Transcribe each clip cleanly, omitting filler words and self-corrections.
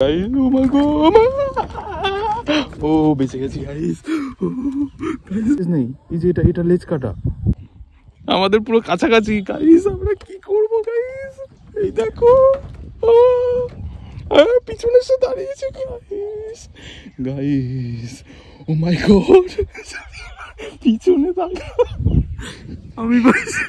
Guys ও মাই god ও বেঁচে গেছি guys guys নেই এই যে এটা লেজ কাটা আমাদের পুরো কাছাকাছি গাইস আমরা কি করব গাইস এই দেখো পিছনে এসে দাঁড়িয়েছে গাইস গাইস ও মাই গড পিছনে দাঁড়া আমি বলছি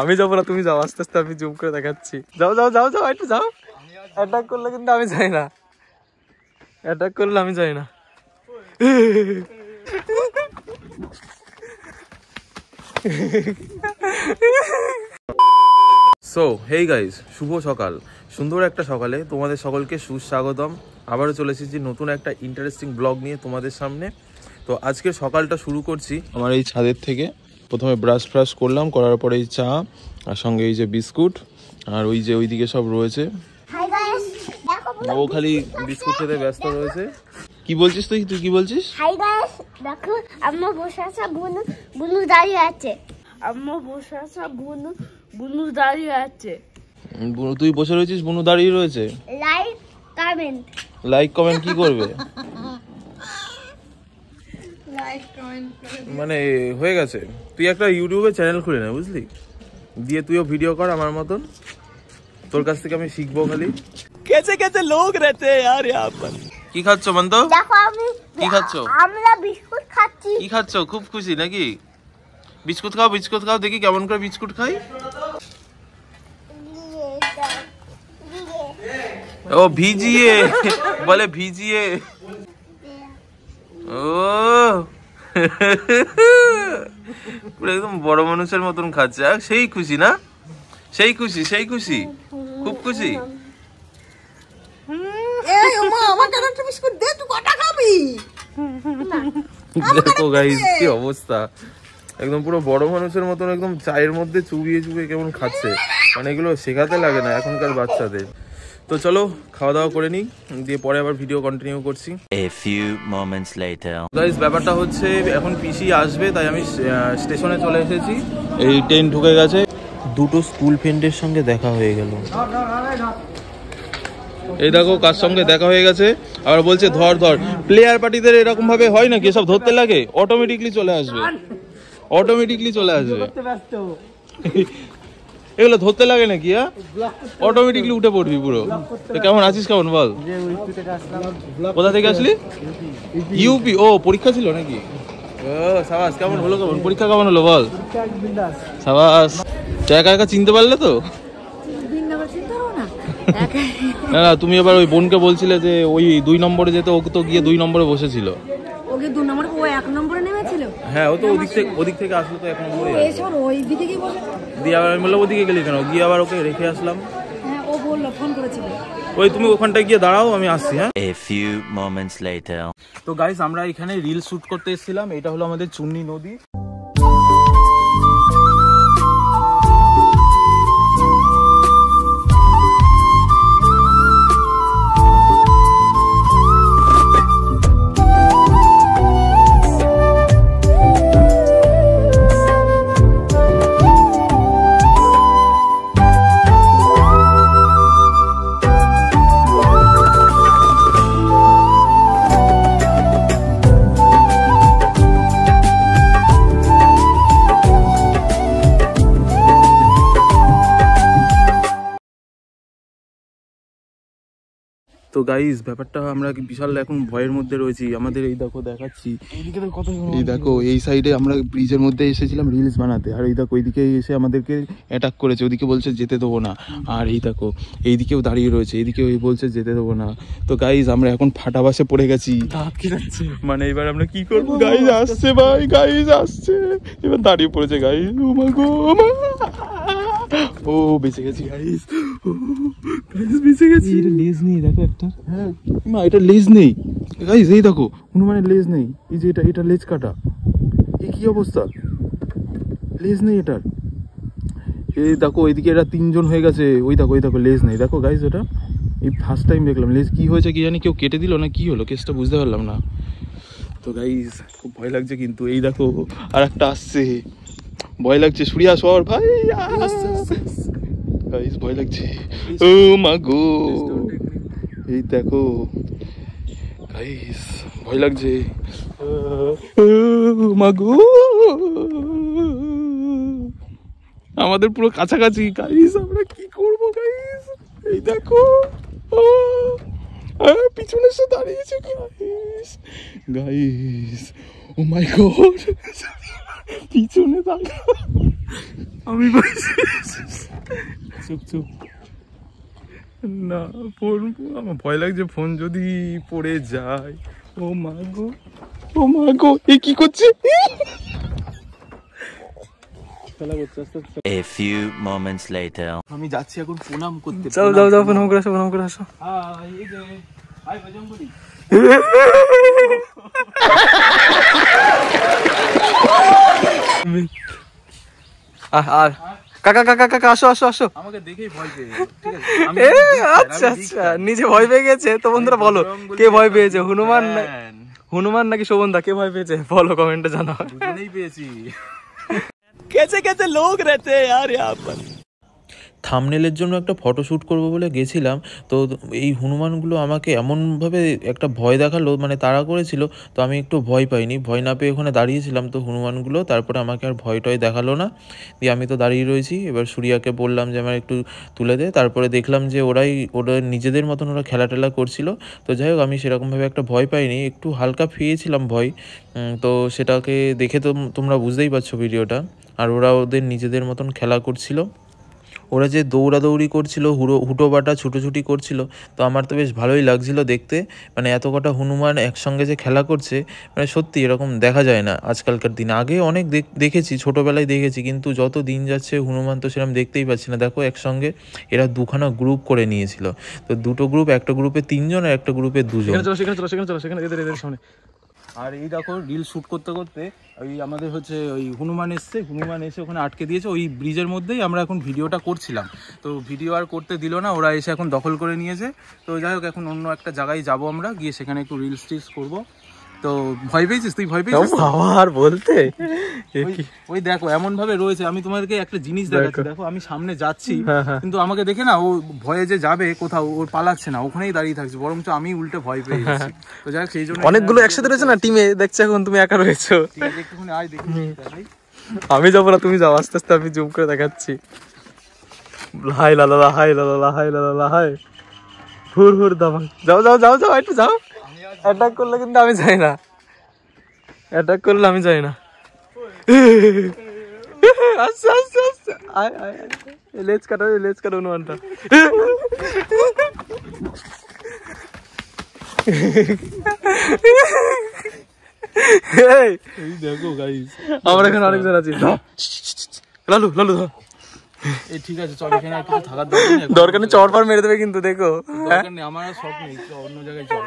আমি যাবো না তুমি যাও আস্তে আস্তে আমি জুম করে দেখাচ্ছি যাও যাও যাও যাও একটু যাও অ্যাটাক করলে কিন্তু আমি যাই না অ্যাটাক করলে আমি যাই না সো হেই গাইস শুভ সকাল সুন্দর একটা সকালে তোমাদের সকলকে সুস্বাগতম আবারও চলে এসেছি নতুন একটা ইন্টারেস্টিং ব্লগ নিয়ে তোমাদের সামনে তো আজকের সকালটা শুরু করছি আমার এই ছাদের থেকে প্রথমে ব্রাশ করলাম করার পরে এই চা আর সঙ্গে এই যে বিস্কুট আর ওই যে ওইদিকে সব রয়েছে ও খালি বিস্কুট খেতে ব্যস্ত রয়েছে কি বলছিস তুই কি বলছিস হাই গাইস দেখো আম্মা বসে আছে বুনু দাঁড়িয়ে আছে আম্মা বসে আছে বুনু দাঁড়িয়ে আছে তুই বসে রয়েছিস বুনু দাঁড়িয়ে রয়েছে লাইক কমেন্ট কি করবে মানে হয়ে গেছে তুই একটা ইউটিউবে চ্যানেল খুলে নে বুঝলি দিয়ে তুইও ভিডিও কর আমার মতন তোর কাছ থেকে আমি শিখবো খালি कैसे कैसे लोग रहते हैं यार यहाँ पर কি খাচ্ছ মন্ত দেখো আমি কি খাচ্ছ আমরা বিস্কুট খাচ্ছি কি খাচ্ছ খুব খুশি নাকি বিস্কুট খাও দেখি কেমন করে বিস্কুট খাই ও ভিজিয়ে বলে ভিজিয়ে ও পুরো একদম বড় মানুষের মতন খাচ্ছে সেই খুশি না সেই খুশি খুব খুশি দেখো গাইস কি অবস্থা একদম পুরো বড় মানুষের মতন একদম চায়ের মধ্যে চুবিয়ে কেমন খাচ্ছে মানে এগুলো শেখাতে লাগে না এখনকার বাচ্চাদের তো চলো খাওয়া দাওয়া করে নিই দিয়ে পরে আবার ভিডিও কন্টিনিউ করছি A few moments later guys ব্যাপারটা হচ্ছে এখন পিসি আসবে তাই আমি স্টেশনে চলে এসেছি এই ট্রেন ঢুকে গেছে দুটো স্কুল ফ্রেন্ডের সঙ্গে দেখা হয়ে গেল এই দেখো কার সঙ্গে দেখা হয়ে গেছে আবার বলছে ধর প্লেয়ার পার্টিদের এরকম ভাবে হয় নাকি সব ধরতে লাগে অটোমেটিকলি চলে আসবে এগুলো ধরতে লাগে নাকি অটোমেটিকলি উঠে পড়বি পুরো কেমন আছিস কেমন বল কোথা থেকে আসলি ইউপি ও পরীক্ষা ছিল নাকি ও সাবাস কেমন হলো পরীক্ষা কেমন হলো বল সাবাস একা চিনতে পারলে তো না তুমি এবার ওই বোনকে বলছিলে যে ওই 2 নম্বরে যেতে ও তো গিয়ে 2 নম্বরে বসেছিল ওকে 2 নম্বরে ও 1 নম্বরে নেমেছিল হ্যাঁ ও তো ওদিক থেকে আসলো তো 1 নম্বরে এসব ওই দিকে কি বসে দিয়ে আবার আমি বললাম ওদিকে গেলি কেন গিয়ে আবার ওকে রেখে আসলাম হ্যাঁ ও বললো ফোন করেছিল ওই তুমি ওখানটায় গিয়ে দাঁড়াও আমি আসছি হ্যাঁ A few moments later তো গাইস আমরা এখানে রিল শুট করতে এসেছিলাম এটা হলো আমাদের চুন্নি নদী তো গাইস ব্যাপারটা আমরা বিশাল এখন ভয়ের মধ্যে রয়েছি আমাদের এই দেখো দেখাচ্ছি এই দেখো এই সাইডে আমরা ব্রিজের মধ্যে এসেছিলাম রিলস বানাতে আর এই দেখো ওইদিকে এসে আমাদেরকে অ্যাটাক করেছে ওদিকে বলছে যেতে দেবো না আর এই দেখো এইদিকেও দাঁড়িয়ে রয়েছে এইদিকে ওই বলছে যেতে দেবো না তো গাইস আমরা এখন ফাটা বাসে পড়ে গেছি মানে এবার আমরা কি করবো গাইস আসছে ভাই গাইস আসছে এবার দাঁড়িয়ে পড়েছে গাইস ও মাই গড ও বেঁচে গেছি গাইস বেঁচে গেছি এটা লেজ নেই দেখো একটা হ্যাঁ মা এটা লেজ নেই গাইস এই দেখো হনুমানের লেজ নেই এই যে এটা লেজ কাটা এই কি অবস্থা লেজ নেই এটার এই দেখো ওইদিকে এটা 3 জন হয়ে গেছে ওই দেখো লেজ নেই দেখো গাইস এটা এই ফার্স্ট টাইম দেখলাম লেজ কি হয়েছে কি জানি কেউ কেটে দিল না কি হলো কেসটা বুঝতে পারলাম না তো গাইস খুব ভয় লাগছে কিন্তু এই দেখো আর একটা আসছে ভয় লাগছে সূর্যা সর ভাই গাইস ভয় লাগছে। ও মা গো, এই দেখো গাইস ভয় লাগছে। ও মা গো, আমাদের পুরো কাছাকাছি গাইস, আমরা কি করব গাইস? এই দেখো পিছনে এসে দাঁড়িয়েছে গাইস। গাইস ও মাই গড, পিছনে দাঁড়া, আমি চুপ চুপ না পড়বো, আমার ভয় লাগছে ফোন যদি পড়ে যায়। ও মা গো, ও মা গো, এ কি করছে? A few moments later. আমি যাচ্ছি এখন প্রণাম করতে। যাও যাও যাও, প্রণাম করে আসো, প্রণাম করে আসো। হাই বজরংবলী। আর কাকা কাকা কাকা আসো আসো আসো। আমাকে দেখেই ভয় পেয়ে গেল, ঠিক আছে? আচ্ছা আচ্ছা, নিজে ভয় পেয়ে গেছে তো। বন্ধুরা বলো কে ভয় পেয়েছে, হনুমান নাকি শোভনদা, কে ভয় পেয়েছে বলো কমেন্টে জানাও। দুজনেই পেয়েছি। कैसे कैसे लोग रहते हैं यार यहाँ पर। থাম্বনেলের জন্য একটা ফটোশ্যুট করব বলে গেছিলাম, তো এই হনুমানগুলো আমাকে এমনভাবে একটা ভয় দেখালো, মানে তাড়া করেছিল, তো আমি একটু ভয় পাইনি, ভয় না পেয়ে ওখানে দাঁড়িয়েছিলাম। তো হনুমানগুলো তারপরে আমাকে আর ভয় টয় দেখালো না, দিয়ে আমি তো দাঁড়িয়ে রয়েছি। এবার সূর্যাকে বললাম যে আমার একটু তুলে দে, তারপরে দেখলাম যে ওরা নিজেদের মতন ওরা খেলা টেলা করছিল। তো যাই হোক, আমি সেরকমভাবে একটা ভয় পাইনি, একটু হালকা পেয়েছিলাম ভয়। তো সেটাকে দেখে তো তোমরা বুঝতেই পারছো ভিডিওটা। আর ওরা ওদের নিজেদের মতন খেলা করছিল, ওরা যে দৌড়াদৌড়ি করছিল, হুটোবাটা ছুটোছুটি করছিল, তো আমার তো বেশ ভালোই লাগছিল দেখতে। মানে এত কটা হনুমান একসঙ্গে যে খেলা করছে, মানে সত্যি এরকম দেখা যায় না আজকালকার দিনে। আগে অনেক দেখেছি, ছোটোবেলায় দেখেছি, কিন্তু যত দিন যাচ্ছে হনুমান তো সেরকম দেখতেই পাচ্ছি না। দেখো একসঙ্গে এরা দুখানা গ্রুপ করে নিয়েছিল, তো দুটো গ্রুপ, একটা গ্রুপে 3 জন আর একটা গ্রুপে 2 জন। সেখানে এদের সামনে। আর এই দেখো রিল শুট করতে করতে ওই আমাদের হচ্ছে ওই হনুমান এসে ওখানে আটকে দিয়েছে। ওই ব্রিজের মধ্যেই আমরা এখন ভিডিওটা করছিলাম, তো ভিডিও আর করতে দিল না, ওরা এসে এখন দখল করে নিয়েছে। তো যাই হোক, এখন অন্য একটা জায়গায় যাব আমরা, গিয়ে সেখানে একটু রিলস টিলস করবো। তো ভয় পেয়েছিস তুই? ভয় পেয়েছিস আর বলতে ওই দেখো এমন ভাবে রয়েছে। আমি তোমাদেরকে একটা জিনিস দেখাচ্ছি, দেখো আমি সামনে যাচ্ছি, কিন্তু আমাকে দেখে না ও ভয়ে যে যাবে কোথাও, ওর পালাচ্ছে না, ওখানেই দাঁড়িয়ে থাকছে, বরঞ্চ আমি উল্টে ভয় পেয়ে যাচ্ছি। তো যাই হোক, সেই জন্য অনেকগুলো একসাথে রয়েছে না টিমে, দেখছো এখন তুমি একা রয়েছো। ঠিক আছে, একটুখানি আয় দেখি দেখাই। আমি যাবো না, তুমি যাও, আস্তে আস্তে আমি জুম করে দেখাচ্ছি। হাই লালা হাই লালা হাই লালা হাই, হুর হুর দামা। যাও যাও যাও যাও, একটু যাও। অ্যাটাক করলে কিন্তু আমি যাই না, অ্যাটাক করলে আমি যাই না। আচ্ছা আচ্ছা আচ্ছা, আয় আয়, লেজ কাটো হনুমানটা। এই দেখো গাইস, আমরা এখানে অনেকজন আছি। লালু লালু ধর। এই ঠিক আছে, চল, এখানে আর কিছু থাকার দরকার নেই, চড় মেরে দেবে কিন্তু, দেখো দরকার নেই, আমার সব নেই, অন্য জায়গায় চল।